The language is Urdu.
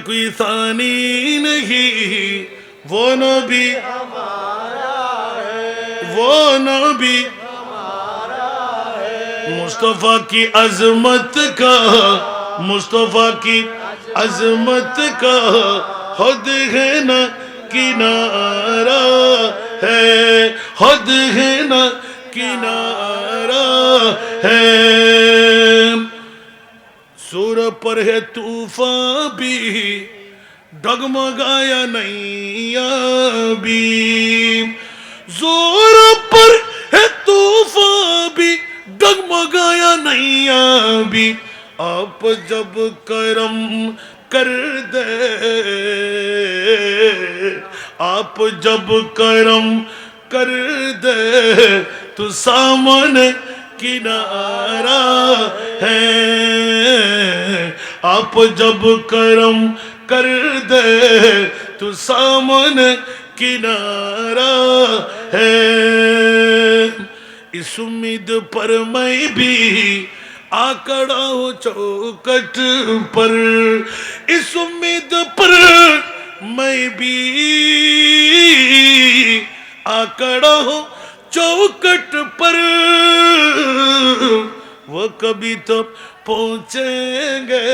کوئی ثانی نہیں، وہ نبی وہ نبی مصطفیٰ کی عظمت کا، مصطفیٰ کی عظمت کا حد ہے نہ کنارہ ہے، حد ہے نہ کنارہ ہے۔ سور پر ہے طوفان بھی، ڈگمگایا نہیں بھی، زور پر ہے طوفان بھی، ڈگمگایا نہیں بھی، آپ جب کرم کر دے، آپ جب کرم کر دے تو سامنے کنارہ ہے، آپ جب کرم کر دے تو سامنے کنارہ ہے۔ اس امید پر میں بھی آ کھڑا ہوں چوکٹ پر، اس امید پر میں بھی آ کھڑا ہوں چوکٹ پر، وہ کبھی تو پہنچیں گے۔